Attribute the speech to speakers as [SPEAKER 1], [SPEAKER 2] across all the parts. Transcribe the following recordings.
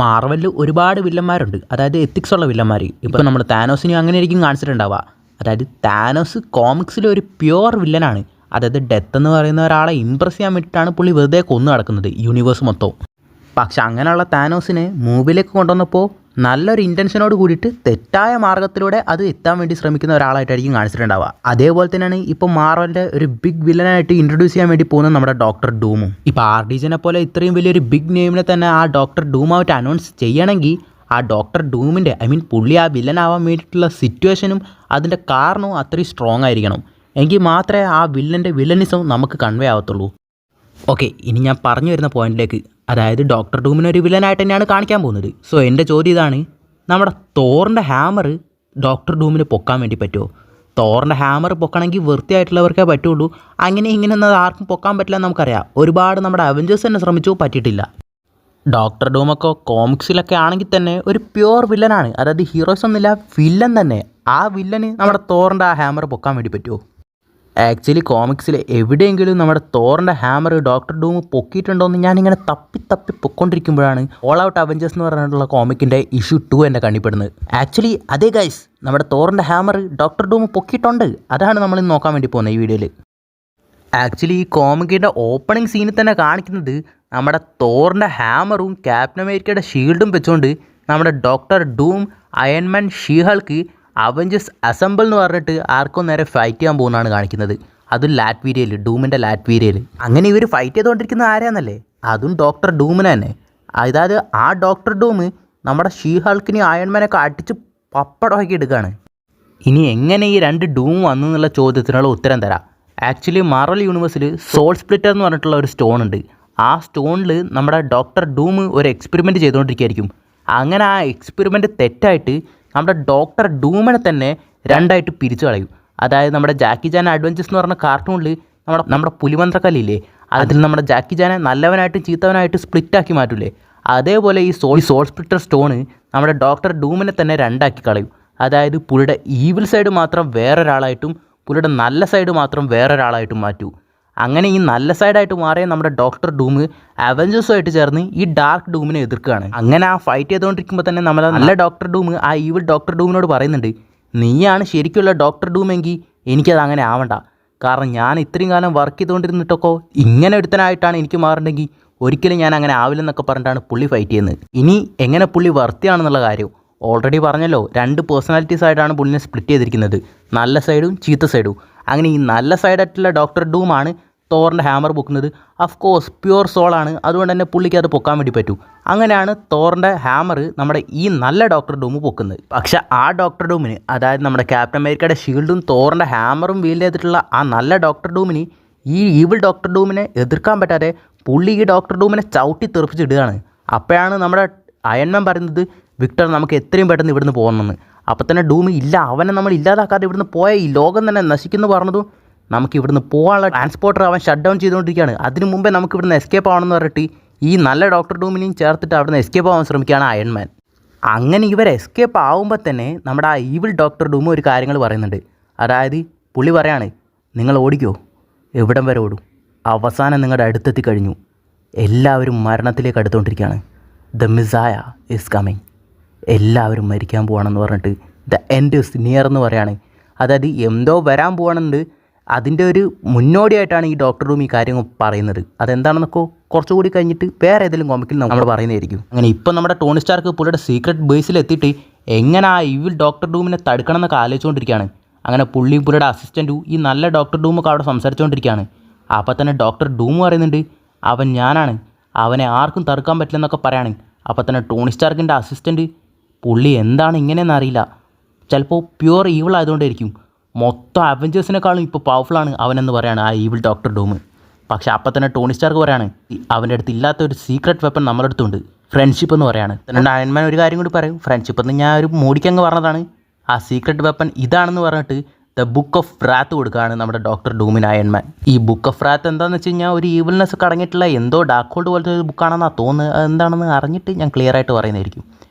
[SPEAKER 1] മാർവലിൽ ഒരുപാട് വില്ലന്മാരുണ്ട്, അതായത് എത്തിക്സ് ഉള്ള വില്ലന്മാർ. ഇപ്പോൾ നമ്മൾ താനോസിനെ അങ്ങനെ ആയിരിക്കും കാണിച്ചിട്ടുണ്ടാവുക. അതായത് താനോസ് കോമിക്സിലെ ഒരു പ്യുവർ വില്ലനാണ്. അതായത് ഡെത്ത് എന്ന് പറയുന്ന ഒരാളെ ഇമ്പ്രസ് ചെയ്യാൻ വേണ്ടിയിട്ടാണ് പുള്ളി വെറുതെ കൊന്നു നടക്കുന്നത് യൂണിവേഴ്സ് മൊത്തം. പക്ഷെ അങ്ങനെയുള്ള താനോസിനെ മൂവിലേക്ക് കൊണ്ടുവന്നപ്പോൾ നല്ലൊരു ഇൻറ്റൻഷനോട് കൂടിയിട്ട് തെറ്റായ മാർഗ്ഗത്തിലൂടെ അത് എത്താൻ വേണ്ടി ശ്രമിക്കുന്ന ഒരാളായിട്ടായിരിക്കും കാണിച്ചിട്ടുണ്ടാവുക. അതേപോലെ തന്നെയാണ് ഇപ്പോൾ മാർവലിൻ്റെ ഒരു ബിഗ് വില്ലനായിട്ട് ഇൻട്രൊഡ്യൂസ് ചെയ്യാൻ വേണ്ടി പോകുന്നത് നമ്മുടെ ഡോക്ടർ ഡൂമും. ഇപ്പോൾ ആർഡിജനെ പോലെ ഇത്രയും വലിയൊരു ബിഗ് നെയിമിനെ തന്നെ ആ ഡോക്ടർ ഡൂമായിട്ട് അനൗൺസ് ചെയ്യണമെങ്കിൽ ആ ഡോക്ടർ ഡൂമിൻ്റെ പുള്ളി ആ വില്ലനാവാൻ വേണ്ടിയിട്ടുള്ള സിറ്റുവേഷനും അതിൻ്റെ കാരണവും അത്രയും സ്ട്രോങ് ആയിരിക്കണം. എങ്കിൽ മാത്രമേ ആ വില്ലൻ്റെ വില്ലനിസം നമുക്ക് കൺവേ ആവത്തുള്ളൂ. ഓക്കെ, ഇനി ഞാൻ പറഞ്ഞു വരുന്ന പോയിന്റിലേക്ക്, അതായത് ഡോക്ടർ ഡൂമിനെ ഒരു വില്ലനായിട്ട് തന്നെയാണ് കാണിക്കാൻ പോകുന്നത്. സോ എൻ്റെ ചോദ്യം ഇതാണ്, നമ്മുടെ തോറിൻ്റെ ഹാമർ ഡോക്ടർ ഡൂമിന് പൊക്കാൻ വേണ്ടി പറ്റുമോ? തോറിൻ്റെ ഹാമർ പൊക്കണമെങ്കിൽ വൃത്തിയായിട്ടുള്ളവർക്കേ പറ്റുള്ളൂ. അങ്ങനെ ഇങ്ങനെയൊന്നും ആർക്കും പൊക്കാൻ പറ്റില്ല എന്ന് നമുക്കറിയാം. ഒരുപാട് നമ്മുടെ അവഞ്ചേഴ്സ് തന്നെ ശ്രമിച്ചു, പറ്റിയിട്ടില്ല. ഡോക്ടർ ഡൂമൊക്കെ കോമിക്സിലൊക്കെ ആണെങ്കിൽ തന്നെ ഒരു പ്യുവർ വില്ലനാണ്. അതായത് ഹീറോസ് ഒന്നുമില്ല, വില്ലൻ തന്നെ. ആ വില്ലന് നമ്മുടെ തോറിൻ്റെ ആ ഹാമർ പൊക്കാൻ വേണ്ടി പറ്റുമോ? ആക്ച്വലി കോമിക്സിൽ എവിടെയെങ്കിലും നമ്മുടെ തോറിൻ്റെ ഹാമർ ഡോക്ടർ ഡൂം പൊക്കിയിട്ടുണ്ടോയെന്ന് ഞാനിങ്ങനെ തപ്പി പൊക്കൊണ്ടിരിക്കുമ്പോഴാണ് ഓൾ ഔട്ട് അവഞ്ചേഴ്സ് എന്ന് പറഞ്ഞിട്ടുള്ള കോമിക്കിൻ്റെ ഇഷ്യൂ 2 എന്നെ കണ്ണിപ്പെടുന്നത്. ആക്ച്വലി അതേ ഗൈസ്, നമ്മുടെ തോറിൻ്റെ ഹാമർ ഡോക്ടർ ഡൂം പൊക്കിയിട്ടുണ്ട്. അതാണ് നമ്മളിന്ന് നോക്കാൻ വേണ്ടി പോകുന്നത് ഈ വീഡിയോയിൽ. ആക്ച്വലി ഈ കോമിക്കിൻ്റെ ഓപ്പണിംഗ് സീനിൽ തന്നെ കാണിക്കുന്നത് നമ്മുടെ തോറിൻ്റെ ഹാമറും ക്യാപ്റ്റൻ അമേരിക്കയുടെ ഷീൽഡും വെച്ചുകൊണ്ട് നമ്മുടെ Doctor Doom, Iron Man, She Hulk Avengers assemble എന്ന് പറഞ്ഞിട്ട് ആർക്കും നേരെ ഫൈറ്റ് ചെയ്യാൻ പോകുന്നതാണ് കാണിക്കുന്നത്. അതും ലാറ്റ്വീരിയയിൽ, ഡൂമിൻ്റെ ലാറ്റ്വീരിയയിൽ. അങ്ങനെ ഇവർ ഫൈറ്റ് ചെയ്തുകൊണ്ടിരിക്കുന്ന ആരാന്നല്ലേ? അതും ഡോക്ടർ ഡൂമിനെ തന്നെ. അതായത് ആ ഡോക്ടർ ഡൂം നമ്മുടെ ഷീഹൾക്കിനെയും അയൺമാനൊക്കെ അടിച്ച് പപ്പടമാക്കി എടുക്കുകയാണ്. ഇനി എങ്ങനെ ഈ രണ്ട് ഡൂം വന്നു എന്നുള്ള ചോദ്യത്തിനുള്ള ഉത്തരം തരാം. ആക്ച്വലി മാർവൽ യൂണിവേഴ്സിൽ സോൾ സ്പ്ലിറ്റർ എന്ന് പറഞ്ഞിട്ടുള്ള ഒരു സ്റ്റോൺ ഉണ്ട്. ആ സ്റ്റോണിൽ നമ്മുടെ ഡോക്ടർ ഡൂം ഒരു എക്സ്പെരിമെൻറ്റ് ചെയ്തുകൊണ്ടിരിക്കുകയായിരിക്കും. അങ്ങനെ ആ എക്സ്പെരിമെൻറ്റ് തെറ്റായിട്ട് നമ്മുടെ ഡോക്ടർ ഡൂമിനെ തന്നെ രണ്ടായിട്ട് പിരിച്ചു കളയും. അതായത് നമ്മുടെ ജാക്കി ചാൻ അഡ്വഞ്ചേഴ്സ് എന്ന് പറഞ്ഞ കാർട്ടൂണിൽ നമ്മുടെ പുലിമന്ത്രക്കല്ലില്ലേ, അതിൽ നമ്മുടെ ജാക്കി ചാനെ നല്ലവനായിട്ടും ചീത്തവനായിട്ട് സ്പ്ലിറ്റാക്കി മാറ്റൂലേ, അതേപോലെ ഈ സോൾ സ്പ്ലിറ്റർ സ്റ്റോണ് നമ്മുടെ ഡോക്ടർ ഡൂമിനെ തന്നെ രണ്ടാക്കി കളയും. അതായത് പുള്ളിയുടെ ഈവിൽ സൈഡ് മാത്രം വേറൊരാളായിട്ടും പുള്ളിയുടെ നല്ല സൈഡ് മാത്രം വേറൊരാളായിട്ടും മാറ്റൂ. അങ്ങനെ ഈ നല്ല സൈഡായിട്ട് മാറിയ നമ്മുടെ ഡോക്ടർ ഡൂം അവഞ്ചേഴ്സുമായിട്ട് ചേർന്ന് ഈ ഡാർക്ക് ഡൂമിനെ എതിർക്കുകയാണ്. അങ്ങനെ ആ ഫൈറ്റ് ചെയ്തുകൊണ്ടിരിക്കുമ്പോൾ തന്നെ നമ്മളെ നല്ല ഡോക്ടർ ഡൂം ആ ഈവിൾ ഡോക്ടർ ഡൂമിനോട് പറയുന്നുണ്ട്, നീയാണ് ശരിക്കുള്ള ഡോക്ടർ ഡൂമെങ്കിൽ എനിക്കത് അങ്ങനെ ആവണ്ട. കാരണം ഞാൻ ഇത്രയും കാലം വർക്ക് ചെയ്തുകൊണ്ടിരുന്നിട്ടൊക്കെ ഇങ്ങനെ ഒരുത്തനായിട്ടാണ് എനിക്ക് മാറണമെങ്കിൽ ഒരിക്കലും ഞാൻ അങ്ങനെ ആവില്ലെന്നൊക്കെ പറഞ്ഞിട്ടാണ് പുള്ളി ഫൈറ്റ് ചെയ്യുന്നത്. ഇനി എങ്ങനെ പുള്ളി വർത്തിയാണെന്നുള്ള കാര്യം ഓൾറെഡി പറഞ്ഞല്ലോ, 2 പേഴ്സണാലിറ്റീസ് ആയിട്ടാണ് പുള്ളിനെ സ്പ്ലിറ്റ് ചെയ്തിരിക്കുന്നത്, നല്ല സൈഡും ചീത്ത സൈഡും. അങ്ങനെ ഈ നല്ല സൈഡായിട്ടുള്ള ഡോക്ടർ ഡൂമാണ് തോറിൻ്റെ ഹാമർ പൊക്കുന്നത്. ഓഫ് കോഴ്സ് പ്യുവർ സോളാണ്, അതുകൊണ്ട് തന്നെ പുള്ളിക്ക് അത് പൊക്കാൻ വേണ്ടി പറ്റും. അങ്ങനെയാണ് തോറിൻ്റെ ഹാമർ നമ്മുടെ ഈ നല്ല ഡോക്ടർ ഡൂം പൊക്കുന്നത്. പക്ഷേ ആ ഡോക്ടർ ഡൂമിന്, അതായത് നമ്മുടെ ക്യാപ്റ്റൻ അമേരിക്കയുടെ ഷീൽഡും തോറിൻ്റെ ഹാമറും വീൽ ചെയ്തിട്ടുള്ള ആ നല്ല ഡോക്ടർ ഡൂമിന് ഈ ഈവിൾ ഡോക്ടർ ഡൂമിനെ എതിർക്കാൻ പറ്റാതെ പുള്ളി ഈ ഡോക്ടർ ഡൂമിനെ ചവിട്ടി തെറിപ്പിച്ചിടുകയാണ്. അപ്പോഴാണ് നമ്മുടെ അയൺമാൻ പറയുന്നത്, വിക്ടർ നമുക്ക് എത്രയും പെട്ടെന്ന് ഇവിടുന്ന് പോകണമെന്ന്. അപ്പോൾ തന്നെ ഡൂം ഇല്ല, അവനെ നമ്മൾ ഇല്ലാതാക്കാതെ ഇവിടുന്ന് പോയ ഈ ലോകം തന്നെ നശിക്കുന്നു പറഞ്ഞതും നമുക്ക് ഇവിടുന്ന് പോകാനുള്ള ട്രാൻസ്പോർട്ടർ അവൻ ഷട്ട് ഡൗൺ ചെയ്തുകൊണ്ടിരിക്കുകയാണ്. അതിന് മുമ്പേ നമുക്ക് ഇവിടുന്ന് എസ്കേപ്പ് ആവണമെന്ന് പറഞ്ഞിട്ട് ഈ നല്ല ഡോക്ടർ ഡൂമിനെയും ചേർത്തിട്ട് അവിടുന്ന് എസ്കേപ്പ് ആവാൻ ശ്രമിക്കുകയാണ് അയൺമാൻ. അങ്ങനെ ഇവർ എസ്കേപ്പ് ആവുമ്പോൾ തന്നെ നമ്മുടെ ആ ഈവിൾ ഡോക്ടർ ഡൂം ഒരു കാര്യങ്ങൾ പറയുന്നുണ്ട്. അതായത് പുള്ളി പറയാണ്, നിങ്ങൾ ഓടിക്കോ, എവിടം വരെ ഓടും, അവസാനം നിങ്ങളുടെ അടുത്തെത്തി കഴിഞ്ഞു, എല്ലാവരും മരണത്തിലേക്ക് അടുത്തുകൊണ്ടിരിക്കുകയാണ്, ദ മിസായ ഈസ് കമ്മിങ്, എല്ലാവരും മരിക്കാൻ പോവാണെന്ന് പറഞ്ഞിട്ട് ദ എൻഡ് ഈസ് നിയർ എന്ന് പറയാണ്. അതായത് എന്തോ വരാൻ പോകണമെന്നുണ്ട്, അതിൻ്റെ ഒരു മുന്നോടിയായിട്ടാണ് ഈ ഡോക്ടർ ഡൂം ഈ കാര്യങ്ങൾ പറയുന്നത്. അതെന്താണെന്നൊക്കെ കുറച്ചുകൂടി കഴിഞ്ഞിട്ട് വേറെ ഏതെങ്കിലും കോമിക്കിൽ നമ്മൾ പറയുന്നതായിരിക്കും. അങ്ങനെ ഇപ്പം നമ്മുടെ ടോണി സ്റ്റാർക്ക് പുള്ളിയുടെ സീക്രട്ട് ബേസിൽ എത്തിയിട്ട് എങ്ങനെ ആ ഈവിൾ ഡോക്ടർ ഡൂമിനെ തടുക്കണം എന്നൊക്കെ ആലോചിച്ചുകൊണ്ടിരിക്കുകയാണ്. അങ്ങനെ പുള്ളിയും പുള്ളിയുടെ അസിസ്റ്റൻറ്റും ഈ നല്ല ഡോക്ടർ ഡൂമൊക്കെ അവിടെ സംസാരിച്ചുകൊണ്ടിരിക്കുകയാണ്. അപ്പോൾ തന്നെ ഡോക്ടർ ഡൂം പറയുന്നുണ്ട്, അവൻ ഞാനാണ്, അവനെ ആർക്കും തടുക്കാൻ പറ്റില്ലെന്നൊക്കെ പറയാണ്. അപ്പോൾ തന്നെ ടോണി സ്റ്റാർക്കിൻ്റെ അസിസ്റ്റൻറ്റ്, പുള്ളി എന്താണ് ഇങ്ങനെയെന്ന് അറിയില്ല, ചിലപ്പോൾ പ്യുവർ ഈവിൾ ആയതുകൊണ്ടായിരിക്കും, മൊത്തം അവഞ്ചേഴ്സിനെക്കാളും ഇപ്പോൾ പവർഫുള്ളാണ് അവനെന്ന് പറയാണ് ആ ഈവിൾ ഡോക്ടർ ഡൂം. പക്ഷേ അപ്പം തന്നെ ടോണി സ്റ്റാർക്ക് പറയാണ്, അവൻ്റെ അടുത്ത് ഇല്ലാത്ത ഒരു സീക്രട്ട് വെപ്പൺ നമ്മുടെ അടുത്തുണ്ട്, ഫ്രണ്ട്ഷിപ്പ് എന്ന് പറയാണ്. എന്നിട്ട് അയൺമാൻ ഒരു കാര്യം കൂടി പറയും, ഫ്രണ്ട്ഷിപ്പ് എന്ന് ഞാൻ ഒരു മൂടിക്കങ്ങ് പറഞ്ഞതാണ്, ആ സീക്രട്ട് വെപ്പൺ ഇതാണെന്ന് പറഞ്ഞിട്ട് ദ ബുക്ക് ഓഫ് റാത്ത് കൊടുക്കുകയാണ് നമ്മുടെ ഡോക്ടർ ഡൂമിന് അയൺമാൻ. ഈ ബുക്ക് ഓഫ് റാത്ത് എന്താണെന്ന് വെച്ച് കഴിഞ്ഞാൽ ഒരു ഈവിൾനെസ് ഒക്കെ അടങ്ങിയിട്ടുള്ള എന്തോ ഡാർക്ക് ഹോൾഡ് പോലത്തെ ഒരു ബുക്കാണെന്നാണ് തോന്നുന്നത്. അതെന്താണെന്ന് അറിഞ്ഞിട്ട് ഞാൻ ക്ലിയർ ആയിട്ട് പറയുന്നതായിരിക്കും.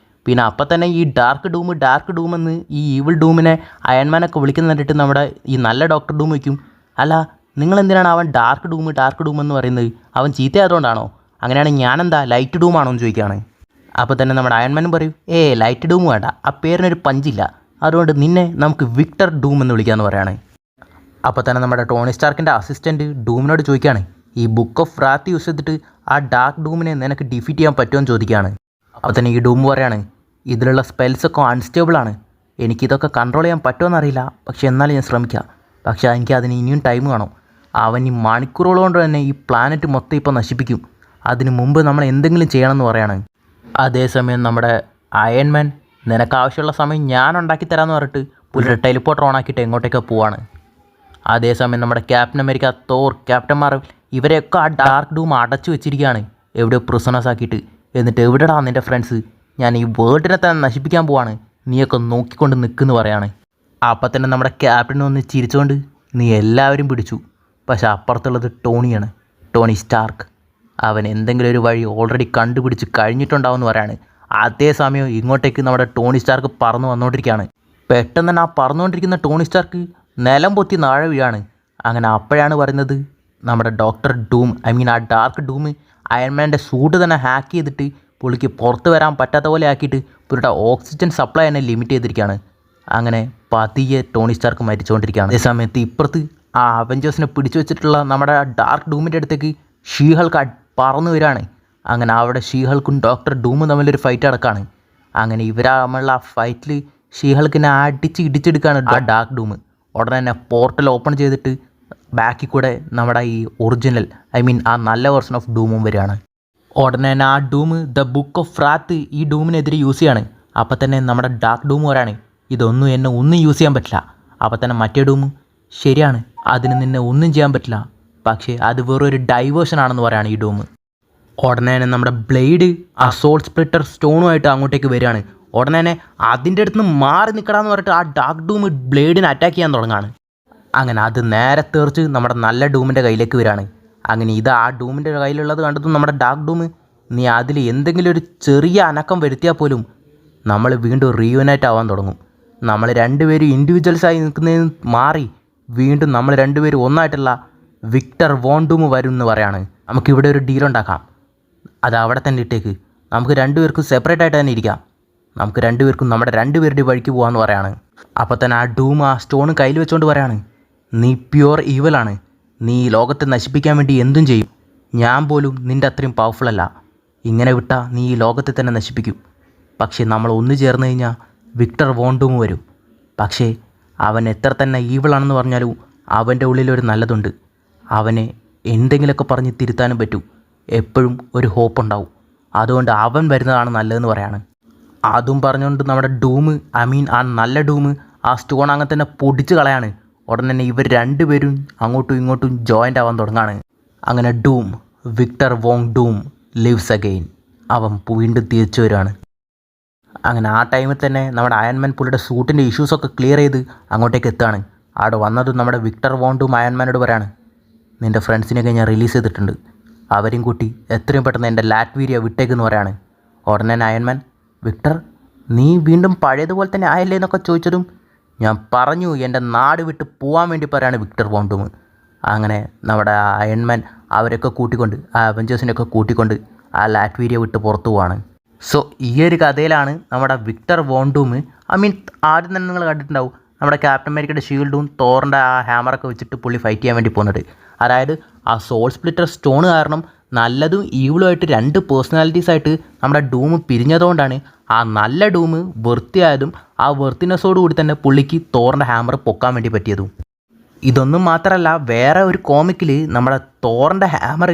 [SPEAKER 1] പിന്നെ അപ്പം തന്നെ ഈ ഡാർക്ക് ഡൂം എന്ന് ഈ ഈവിൾ ഡൂമിനെ അയൺമാനൊക്കെ വിളിക്കുന്ന കണ്ടിട്ട് നമ്മുടെ ഈ നല്ല ഡോക്ടർ ഡൂം വയ്ക്കും, അല്ല നിങ്ങളെന്തിനാണ് അവൻ ഡാർക്ക് ഡൂം എന്ന് പറയുന്നത്, അവൻ ചീത്തയായതുകൊണ്ടാണോ? അങ്ങനെയാണെങ്കിൽ ഞാനെന്താ ലൈറ്റ് ഡൂമാണോ എന്ന് ചോദിക്കുകയാണ്. അപ്പോൾ തന്നെ നമ്മുടെ അയൺമാനും പറയും ലൈറ്റ് ഡൂം വേണ്ട, ആ പേരിനൊരു പഞ്ചില്ല, അതുകൊണ്ട് നിന്നെ നമുക്ക് വിക്ടർ ഡൂം എന്ന് വിളിക്കാമെന്ന് പറയാണ്. അപ്പോൾ തന്നെ നമ്മുടെ ടോണി സ്റ്റാർക്കിൻ്റെ അസിസ്റ്റൻറ്റ് ഡൂമിനോട് ചോദിക്കുകയാണ്, ഈ ബുക്ക് ഓഫ് റാത്ത് യൂസ് ചെയ്തിട്ട് ആ ഡാർക്ക് ഡൂമിനെ നിനക്ക് ഡിഫീറ്റ് ചെയ്യാൻ പറ്റുമോ എന്ന് ചോദിക്കുകയാണ്. അപ്പോൾ തന്നെ ഈ ഡൂം പറയാണ്, ഇതിലുള്ള സ്പെൽസൊക്കെ അൺസ്റ്റേബിളാണ്, എനിക്കിതൊക്കെ കൺട്രോൾ ചെയ്യാൻ പറ്റുമോയെന്നറിയില്ല, പക്ഷേ എന്നാലും ഞാൻ ശ്രമിക്കാം. പക്ഷേ എനിക്ക് അതിന് ഇനിയും ടൈം വേണം. അവൻ ഈ മണിക്കൂറുകൾ കൊണ്ട് തന്നെ ഈ പ്ലാനറ്റ് മൊത്തം ഇപ്പോൾ നശിപ്പിക്കും. അതിന് മുമ്പ് നമ്മൾ എന്തെങ്കിലും ചെയ്യണമെന്ന് പറയാണ്. അതേസമയം നമ്മുടെ അയൺമാൻ നിനക്ക് ആവശ്യമുള്ള സമയം ഞാൻ ഉണ്ടാക്കി തരാമെന്ന് പറഞ്ഞിട്ട് പുള്ളിയുടെ ടെലിപ്പോർട്ടർ ഓണാക്കിയിട്ട് എങ്ങോട്ടേക്ക് പോവാണ്. അതേസമയം നമ്മുടെ captain America, Thor, captain Marvel ഇവരെയൊക്കെ ആ ഡാർക്ക് ഡൂം അടച്ചു വെച്ചിരിക്കുകയാണ്, എവിടെയോ പ്രിസണേഴ്സ് ആക്കിയിട്ട്. എന്നിട്ട് എവിടെടാ നിൻ്റെ ഫ്രണ്ട്സ്, ഞാൻ ഈ വേൾഡിനെ തന്നെ നശിപ്പിക്കാൻ പോവാണ്, നീയൊക്കെ നോക്കിക്കൊണ്ട് നിൽക്കുന്നു പറയാണ്. അപ്പം തന്നെ നമ്മുടെ ക്യാപ്റ്റൻ ഒന്ന് ചിരിച്ചുകൊണ്ട്, നീ എല്ലാവരും പിടിച്ചു, പക്ഷേ അപ്പുറത്തുള്ളത് ടോണിയാണ്, ടോണി സ്റ്റാർക്ക്. അവൻ എന്തെങ്കിലും ഒരു വഴി ഓൾറെഡി കണ്ടുപിടിച്ച് കഴിഞ്ഞിട്ടുണ്ടാവും എന്ന് പറയാണ്. അതേസമയം ഇങ്ങോട്ടേക്ക് നമ്മുടെ ടോണി സ്റ്റാർക്ക് പറന്നു വന്നുകൊണ്ടിരിക്കുകയാണ്. പെട്ടെന്ന് തന്നെ ആ പറന്നുകൊണ്ടിരിക്കുന്ന ടോണി സ്റ്റാർക്ക് നിലം പൊത്തി താഴെ വീഴാണ്. അങ്ങനെ അപ്പോഴാണ് പറയുന്നത്, നമ്മുടെ ഡോക്ടർ ഡൂം, ആ ഡാർക്ക് ഡൂം അയൺമാൻ്റെ സൂട്ട് തന്നെ ഹാക്ക് ചെയ്തിട്ട് പുള്ളിക്ക് പുറത്ത് വരാൻ പറ്റാത്ത പോലെ ആക്കിയിട്ട് പുള്ളിയുടെ ഓക്സിജൻ സപ്ലൈ തന്നെ ലിമിറ്റ് ചെയ്തിരിക്കുകയാണ്. അങ്ങനെ പതിയെ ടോണി സ്റ്റാർക്ക് മരിച്ചുകൊണ്ടിരിക്കുകയാണ്. അതേ സമയത്ത് ഇപ്പുറത്ത് ആ അവഞ്ചേഴ്സിനെ പിടിച്ചു വെച്ചിട്ടുള്ള നമ്മുടെ ഡാർക്ക് ഡൂമിൻ്റെ അടുത്തേക്ക് ഷീഹൾക്ക് പറന്നു വരികയാണ്. അങ്ങനെ അവിടെ ഷീഹൾക്കും ഡോക്ടർ ഡൂമും തമ്മിലൊരു ഫൈറ്റ് നടക്കുകയാണ്. അങ്ങനെ ഇവരാമുള്ള ആ ഫൈറ്റിൽ ഷീഹൾക്കിനെ അടിച്ച് ഇടിച്ചെടുക്കുകയാണ് ആ ഡാർക്ക് ഡൂം. ഉടനെ തന്നെ പോർട്ടൽ ഓപ്പൺ ചെയ്തിട്ട് ബാക്കിൽ കൂടെ നമ്മുടെ ഈ ഒറിജിനൽ ആ നല്ല വെർഷൻ ഓഫ് ഡൂമും വരികയാണ്. ഉടനെ തന്നെ ആ ഡൂം ദ ബുക്ക് ഓഫ് റാത്ത് ഈ ഡൂമിനെതിരെ യൂസ് ചെയ്യാണ്. അപ്പം തന്നെ നമ്മുടെ ഡാർക്ക് ഡൂം വരാണ്, ഇതൊന്നും എന്നെ ഒന്നും യൂസ് ചെയ്യാൻ പറ്റില്ല. അപ്പം തന്നെ മറ്റേ ഡൂം, ശരിയാണ്, അതിന് നിന്നെ ഒന്നും ചെയ്യാൻ പറ്റില്ല, പക്ഷേ അത് വേറൊരു ഡൈവേർഷൻ ആണെന്ന് പറയാണ് ഈ ഡൂം. ഉടനെ തന്നെ നമ്മുടെ ബ്ലേഡ് ആ സോൾ സ്പ്ലിറ്റർ സ്റ്റോണുമായിട്ട് അങ്ങോട്ടേക്ക് വരികയാണ്. ഉടനെ തന്നെ അതിൻ്റെ അടുത്ത് നിന്ന് മാറി നിൽക്കണമെന്ന് പറഞ്ഞിട്ട് ആ ഡാർക്ക് ഡൂം ബ്ലേഡിനെ അറ്റാക്ക് ചെയ്യാൻ തുടങ്ങുകയാണ്. അങ്ങനെ അത് നേരെ തെറിച്ച് നമ്മുടെ നല്ല ഡൂമിൻ്റെ കയ്യിലേക്ക് വരികയാണ്. അങ്ങനെ ഇത് ആ ഡൂമിൻ്റെ കയ്യിലുള്ളത് കണ്ടതും നമ്മുടെ ഡാർക്ക് ഡൂം, നീ അതിൽ എന്തെങ്കിലും ഒരു ചെറിയ അനക്കം വരുത്തിയാൽ പോലും നമ്മൾ വീണ്ടും റീയൂണൈറ്റ് ആവാൻ തുടങ്ങും. നമ്മൾ രണ്ടുപേരും ഇൻഡിവിജ്വൽസായി നിൽക്കുന്നതിന് മാറി വീണ്ടും നമ്മൾ രണ്ടുപേരും ഒന്നായിട്ടുള്ള വിക്ടർ വോൺ ഡൂം വരും എന്ന് പറയാണ്. നമുക്കിവിടെ ഒരു ഡീലുണ്ടാക്കാം, അത് അവിടെ തന്നെ ഇട്ടേക്ക്, നമുക്ക് രണ്ടുപേർക്കും സെപ്പറേറ്റ് ആയിട്ട് തന്നെ ഇരിക്കാം, നമുക്ക് രണ്ടുപേർക്കും നമ്മുടെ രണ്ടുപേരുടെ വഴിക്ക് പോകാമെന്ന് പറയാണ്. അപ്പോൾ തന്നെ ആ ഡൂം ആ സ്റ്റോൺ കയ്യിൽ വെച്ചുകൊണ്ട് പറയാണ്, നീ പ്യുവർ ഈവലാണ്, നീ ഈ ലോകത്തെ നശിപ്പിക്കാൻ വേണ്ടി എന്തും ചെയ്യും, ഞാൻ പോലും നിൻ്റെ അത്രയും പവർഫുൾ അല്ല, ഇങ്ങനെ വിട്ടാൽ നീ ഈ ലോകത്തെ തന്നെ നശിപ്പിക്കും. പക്ഷേ നമ്മൾ ഒന്നു ചേർന്ന് കഴിഞ്ഞാൽ വിക്ടർ വോൺ ഡൂം വരും. പക്ഷേ അവൻ എത്ര തന്നെ ഈവിളാണെന്ന് പറഞ്ഞാലും അവൻ്റെ ഉള്ളിലൊരു നല്ലതുണ്ട്, അവനെ എന്തെങ്കിലുമൊക്കെ പറഞ്ഞ് തിരുത്താനും പറ്റും, എപ്പോഴും ഒരു ഹോപ്പ് ഉണ്ടാവും, അതുകൊണ്ട് അവൻ വരുന്നതാണ് നല്ലതെന്ന് പറയാണ്. അതും പറഞ്ഞുകൊണ്ട് നമ്മുടെ ഡൂം ആ നല്ല ഡൂം ആ സ്റ്റോൺ അങ്ങനെ തന്നെ പൊടിച്ച് കളയാണ്. ഉടനെ തന്നെ ഇവർ രണ്ടുപേരും അങ്ങോട്ടും ഇങ്ങോട്ടും ജോയിൻ്റ് ആവാൻ തുടങ്ങാണ്. അങ്ങനെ dome, Victor Wong dome lives again, അവൻ വീണ്ടും തിരിച്ചു വരികയാണ്. അങ്ങനെ ആ ടൈമിൽ തന്നെ നമ്മുടെ അയൺമാൻ പുള്ളിയുടെ സൂട്ടിൻ്റെ ഇഷ്യൂസൊക്കെ ക്ലിയർ ചെയ്ത് അങ്ങോട്ടേക്ക് എത്തുകയാണ്. അവിടെ വന്നതും നമ്മുടെ വിക്ടർ വോൺ ഡൂം അയൺമാനോട് പറയാണ്, നിൻ്റെ ഫ്രണ്ട്സിനെയൊക്കെ ഞാൻ റിലീസ് ചെയ്തിട്ടുണ്ട്, അവരെയും കൂട്ടി എത്രയും പെട്ടെന്ന് എൻ്റെ ലാറ്റ്വീരിയ വിട്ടേക്കെന്ന് പറയാണ്. ഉടനെ തന്നെ അയൺമാൻ, വിക്ടർ നീ വീണ്ടും പഴയതുപോലെ തന്നെ ആയല്ലേ എന്നൊക്കെ ചോദിച്ചതും, ഞാൻ പറഞ്ഞു എൻ്റെ നാട് വിട്ട് പോകാൻ വേണ്ടി പറയാണ് വിക്ടർ വോൺ ഡൂം. അങ്ങനെ നമ്മുടെ അയൺമാൻ അവരൊക്കെ കൂട്ടിക്കൊണ്ട് ആ അവഞ്ചേഴ്സിനെയൊക്കെ കൂട്ടിക്കൊണ്ട് ആ ലാറ്റ്വീരിയ വിട്ട് പുറത്തു പോവാണ്. സോ ഈ ഒരു കഥയിലാണ് നമ്മുടെ വിക്ടർ വോൺ ഡൂം ആദ്യം തന്നെ നിങ്ങൾ കണ്ടിട്ടുണ്ടാവും, നമ്മുടെ ക്യാപ്റ്റൻ അമേരിക്കയുടെ ഷീൽഡും തോറിൻ്റെ ആ ഹാമറൊക്കെ വെച്ചിട്ട് പുള്ളി ഫൈറ്റ് ചെയ്യാൻ വേണ്ടി പോകുന്നത്. അതായത് ആ സോൾ സ്പ്ലിറ്റർ സ്റ്റോൺ കാരണം നല്ലതും ഈവിളുമായിട്ട് രണ്ട് പേഴ്സണാലിറ്റീസ് ആയിട്ട് നമ്മുടെ ഡൂം പിരിഞ്ഞതുകൊണ്ടാണ് ആ നല്ല ഡൂം വൃത്തിയായതും ആ വൃത്തിനെസ്സോട് കൂടി തന്നെ പുള്ളിക്ക് തോറിൻ്റെ ഹാമർ പൊക്കാൻ വേണ്ടി പറ്റിയതും. ഇതൊന്നും മാത്രമല്ല, വേറെ ഒരു കോമിക്കിൽ നമ്മുടെ തോറിൻ്റെ ഹാമർ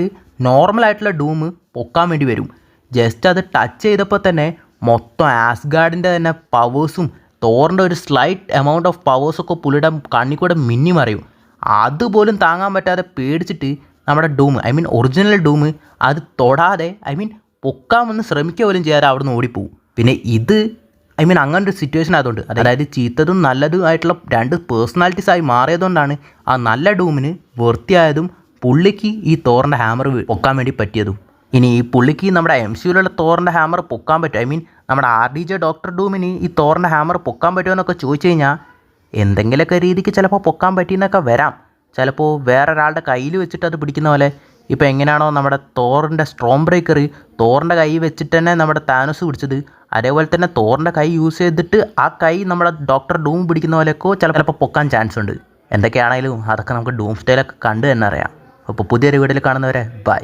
[SPEAKER 1] നോർമലായിട്ടുള്ള ഡൂം പൊക്കാൻ വേണ്ടി വരും. ജസ്റ്റ് അത് ടച്ച് ചെയ്തപ്പോൾ തന്നെ മൊത്തം ആസ്ഗാർഡിൻ്റെ തന്നെ പവേഴ്സും തോറിൻ്റെ ഒരു സ്ലൈറ്റ് എമൗണ്ട് ഓഫ് പവേഴ്സൊക്കെ പുള്ളിയുടെ കണ്ണിൽ കൂടെ മിന്നി മറിയും. അതുപോലും താങ്ങാൻ പറ്റാതെ പേടിച്ചിട്ട് നമ്മുടെ ഡൂം ഒറിജിനൽ ഡൂം അത് തൊടാതെ പൊക്കാമെന്ന് ശ്രമിക്കുക പോലും ചെയ്യാതെ അവിടെ നിന്ന് ഓടിപ്പോവും. പിന്നെ ഇത് അങ്ങനെ ഒരു സിറ്റുവേഷൻ ആയതുകൊണ്ട്, അതായത് ചീത്തതും നല്ലതും ആയിട്ടുള്ള രണ്ട് പേഴ്സണാലിറ്റീസ് ആയി മാറിയതുകൊണ്ടാണ് ആ നല്ല ഡൂമിന് വൃത്തിയായതും പുള്ളിക്ക് ഈ തോറിൻ്റെ ഹാമർ പൊക്കാൻ വേണ്ടി പറ്റിയതും. ഇനി ഈ പുള്ളിക്ക് നമ്മുടെ MCUലുള്ള തോറിൻ്റെ ഹാമർ പൊക്കാൻ പറ്റും, നമ്മുടെ RDJ ഡോക്ടർ ഡൂമിന് ഈ തോറിൻ്റെ ഹാമർ പൊക്കാൻ പറ്റുമോ എന്നൊക്കെ ചോദിച്ചു കഴിഞ്ഞാൽ എന്തെങ്കിലുമൊക്കെ രീതിക്ക് ചിലപ്പോൾ പൊക്കാൻ പറ്റിയെന്നൊക്കെ വരാം. ചിലപ്പോൾ വേറൊരാളുടെ കയ്യിൽ വെച്ചിട്ട് അത് പിടിക്കുന്ന പോലെ ഇപ്പോൾ എങ്ങനെയാണോ നമ്മുടെ തോറിൻ്റെ സ്ട്രോം ബ്രേക്കർ തോറിൻ്റെ കൈ വെച്ചിട്ട് തന്നെ നമ്മുടെ താനോസ് പിടിച്ചത്, അതേപോലെ തന്നെ തോറിൻ്റെ കൈ യൂസ് ചെയ്തിട്ട് ആ കൈ നമ്മുടെ ഡോക്ടർ ഡൂം പിടിക്കുന്ന പോലെയൊക്കെ ചിലപ്പോൾ പൊക്കാൻ ചാൻസ് ഉണ്ട്. എന്തൊക്കെയാണെങ്കിലും അതൊക്കെ നമുക്ക് ഡൂം സ്റ്റൈലൊക്കെ കണ്ടു തന്നെ അറിയാം. അപ്പോൾ പുതിയൊരു വീഡിയോയിൽ കാണുന്നവരെ ബൈ.